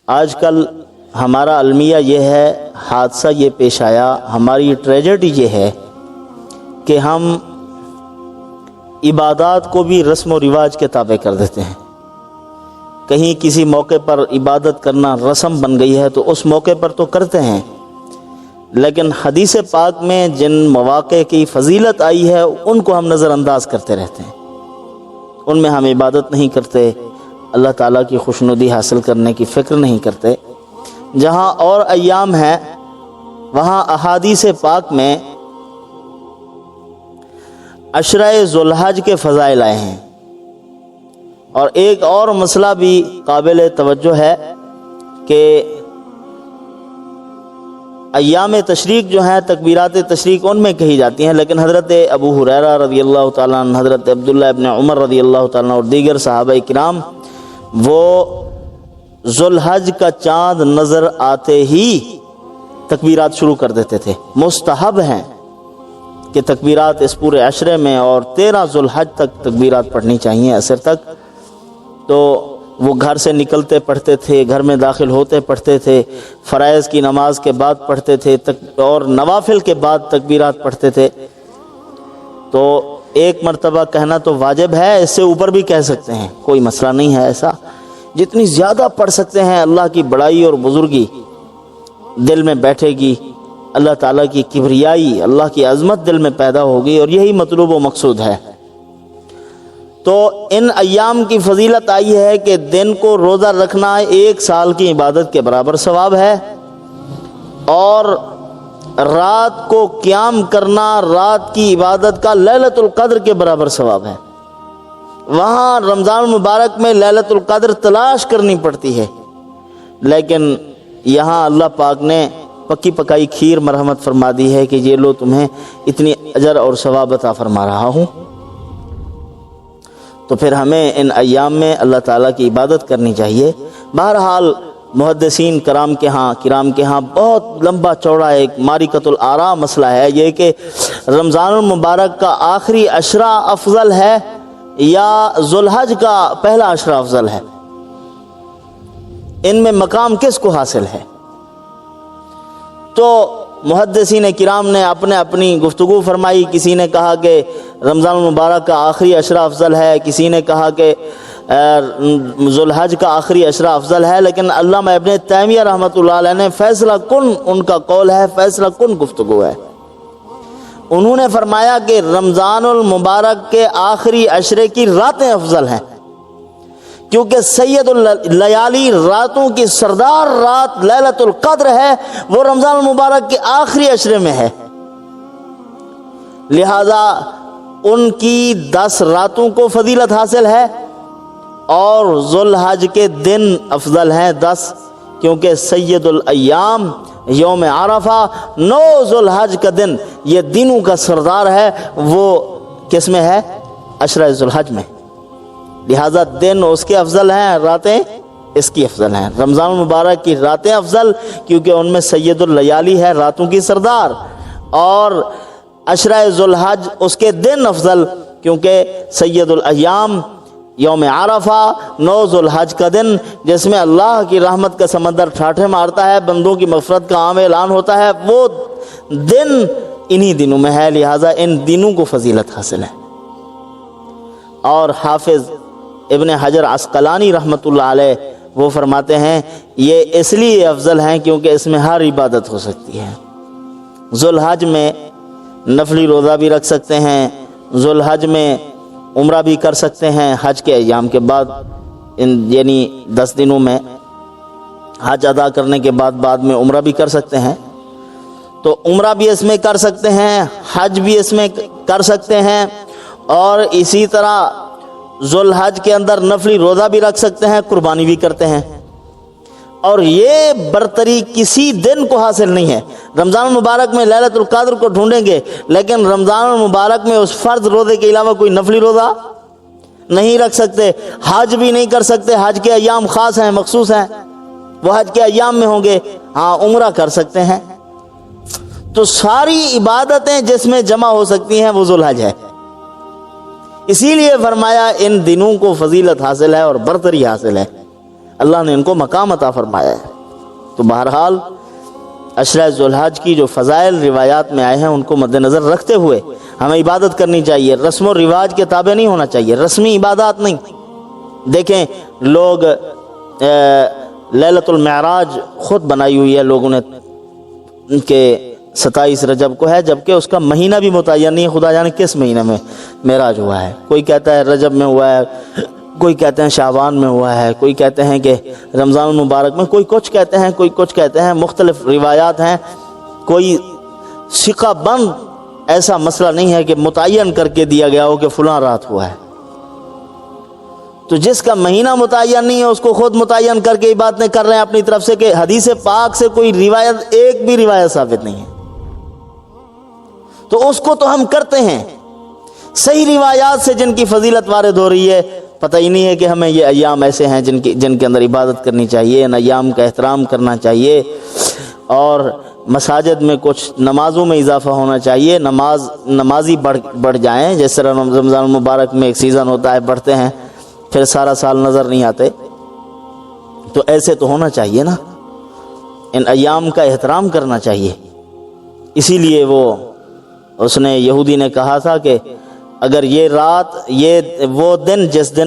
آج کل ہمارا المیہ یہ ہے، حادثہ یہ پیش آیا، ہماری ٹریجڈی یہ ہے کہ ہم عبادات کو بھی رسم و رواج کے تابع کر دیتے ہیں۔ کہیں کسی موقع پر عبادت کرنا رسم بن گئی ہے تو اس موقع پر تو کرتے ہیں، لیکن حدیث پاک میں جن مواقع کی فضیلت آئی ہے ان کو ہم نظر انداز کرتے رہتے ہیں، ان میں ہم عبادت نہیں کرتے، اللہ تعالیٰ کی خوشنودی حاصل کرنے کی فکر نہیں کرتے۔ جہاں اور ایام ہیں وہاں احادیث پاک میں عشرہ ذوالحج کے فضائل آئے ہیں۔ اور ایک اور مسئلہ بھی قابل توجہ ہے کہ ایام تشریق جو ہیں، تکبیرات تشریق ان میں کہی جاتی ہیں، لیکن حضرت ابو ہریرہ رضی اللہ تعالیٰ عنہ، حضرت عبداللہ ابن عمر رضی اللہ تعالیٰ عنہ اور دیگر صحابہ کرام وہ ذوالحج کا چاند نظر آتے ہی تکبیرات شروع کر دیتے تھے۔ مستحب ہیں کہ تکبیرات اس پورے عشرے میں اور 13 ذوالحج تک تکبیرات پڑھنی چاہیے عصر تک۔ تو وہ گھر سے نکلتے پڑھتے تھے، گھر میں داخل ہوتے پڑھتے تھے، فرائض کی نماز کے بعد پڑھتے تھے اور نوافل کے بعد تکبیرات پڑھتے تھے۔ تو ایک مرتبہ کہنا تو واجب ہے، اس سے اوپر بھی کہہ سکتے ہیں، کوئی مسئلہ نہیں ہے ایسا۔ جتنی زیادہ پڑھ سکتے ہیں، اللہ کی بڑائی اور بزرگی دل میں بیٹھے گی، اللہ تعالیٰ کی کبریائی، اللہ کی عظمت دل میں پیدا ہوگی، اور یہی مطلوب و مقصود ہے۔ تو ان ایام کی فضیلت آئی ہے کہ دن کو روزہ رکھنا 1 سال کی عبادت کے برابر ثواب ہے، اور رات کو قیام کرنا رات کی عبادت کا لیلۃ القدر کے برابر ثواب ہے۔ وہاں رمضان المبارک میں لیلۃ القدر تلاش کرنی پڑتی ہے، لیکن یہاں اللہ پاک نے پکی پکائی کھیر مرحمت فرما دی ہے کہ یہ لو تمہیں اتنی اجر اور ثواب عطا فرما رہا ہوں۔ تو پھر ہمیں ان ایام میں اللہ تعالیٰ کی عبادت کرنی چاہیے۔ بہرحال محدثین کرام کے ہاں بہت لمبا چوڑا ایک معرکۃ الآراء مسئلہ ہے، یہ کہ رمضان المبارک کا آخری عشرہ افضل ہے یا ذوالحج کا پہلا عشرہ افضل ہے، ان میں مقام کس کو حاصل ہے؟ تو محدثین کرام نے اپنی گفتگو فرمائی۔ کسی نے کہا کہ رمضان المبارک کا آخری عشرہ افضل ہے، کسی نے کہا کہ ذوالحج کا آخری عشرہ افضل ہے، لیکن علامہ ابن تیمیہ رحمۃ اللہ علیہ نے فیصلہ کن ان کا قول ہے، فیصلہ کن گفتگو ہے۔ انہوں نے فرمایا کہ رمضان المبارک کے آخری عشرے کی راتیں افضل ہیں، کیونکہ سید اللیالی، راتوں کی سردار رات لیلۃ القدر ہے، وہ رمضان المبارک کے آخری عشرے میں ہے، لہذا ان کی 10 راتوں کو فضیلت حاصل ہے، اور ذوالحج کے دن افضل ہیں 10، کیونکہ سید الایام یوم عرفہ 9 ذوالحج کا دن، یہ دنوں کا سردار ہے، وہ کس میں ہے؟ عشرہ ذوالحج میں، لہذا دن اس کے افضل ہیں، راتیں اس کی افضل ہیں۔ رمضان المبارک کی راتیں افضل کیونکہ ان میں سید اللیالی ہے، راتوں کی سردار، اور عشرہ ذوالحج اس کے دن افضل کیونکہ سید الایام یوم عرفہ 9 ذوالحج کا دن، جس میں اللہ کی رحمت کا سمندر ٹھاٹھے مارتا ہے، بندوں کی مغفرت کا عام اعلان ہوتا ہے، وہ دن انہی دنوں میں ہے، لہذا ان دنوں کو فضیلت حاصل ہے۔ اور حافظ ابن حجر عسقلانی رحمۃ اللہ علیہ وہ فرماتے ہیں یہ اس لیے افضل ہیں کیونکہ اس میں ہر عبادت ہو سکتی ہے۔ ذوالحج میں نفلی روزہ بھی رکھ سکتے ہیں، ذوالحج میں عمرہ بھی کر سکتے ہیں، حج کے ایام کے بعد، یعنی 10 دنوں میں حج ادا کرنے کے بعد میں عمرہ بھی کر سکتے ہیں، تو عمرہ بھی اس میں کر سکتے ہیں، حج بھی اس میں کر سکتے ہیں، اور اسی طرح ذوالحج کے اندر نفلی روزہ بھی رکھ سکتے ہیں، قربانی بھی کرتے ہیں، اور یہ برتری کسی دن کو حاصل نہیں ہے۔ رمضان المبارک میں لیلۃ القدر کو ڈھونڈیں گے، لیکن رمضان المبارک میں اس فرض روزے کے علاوہ کوئی نفلی روزہ نہیں رکھ سکتے، حج بھی نہیں کر سکتے، حج کے ایام خاص ہیں، مخصوص ہیں، وہ حج کے ایام میں ہوں گے، ہاں عمرہ کر سکتے ہیں۔ تو ساری عبادتیں جس میں جمع ہو سکتی ہیں وہ ذوالحج ہے، اسی لیے فرمایا ان دنوں کو فضیلت حاصل ہے اور برتری حاصل ہے۔ اللہ نے ان کو مقام عطا فرمایا ہے۔ تو بہرحال عشرہ ذوالحج کی جو فضائل روایات میں آئے ہیں ان کو مد نظر رکھتے ہوئے ہمیں عبادت کرنی چاہیے، رسم و رواج کے تابع نہیں ہونا چاہیے، رسمی عبادات نہیں۔ دیکھیں لوگ لیلۃ المعراج خود بنائی ہوئی ہے لوگوں نے کہ 27 رجب کو ہے، جبکہ اس کا مہینہ بھی متعین نہیں ہے، خدا جانے کس مہینہ میں معراج ہوا ہے۔ کوئی کہتا ہے رجب میں ہوا ہے، کوئی کہتے ہیں شعبان میں ہوا ہے، کوئی کہتے ہیں کہ رمضان المبارک میں، کوئی کچھ کہتے ہیں، کوئی کچھ کہتے ہیں، مختلف روایات ہیں۔ کوئی ثقہ بند ایسا مسئلہ نہیں ہے کہ متعین کر کے دیا گیا ہو کہ فلاں رات ہوا ہے۔ تو جس کا مہینہ متعین نہیں ہے اس کو خود متعین کر کے باتیں کر رہے ہیں اپنی طرف سے کہ حدیث پاک سے کوئی روایت، ایک بھی روایت ثابت نہیں ہے، تو اس کو تو ہم کرتے ہیں۔ صحیح روایات سے جن کی فضیلت وارد ہو رہی ہے، پتہ ہی نہیں ہے کہ ہمیں یہ ایام ایسے ہیں جن کے اندر عبادت کرنی چاہیے، ان ایام کا احترام کرنا چاہیے، اور مساجد میں کچھ نمازوں میں اضافہ ہونا چاہیے، نمازی بڑھ جائیں، جس طرح رمضان المبارک میں ایک سیزن ہوتا ہے بڑھتے ہیں پھر سارا سال نظر نہیں آتے، تو ایسے تو ہونا چاہیے نا، ان ایام کا احترام کرنا چاہیے۔ اسی لیے اس نے یہودی نے کہا تھا کہ اگر یہ رات، یہ وہ دن جس دن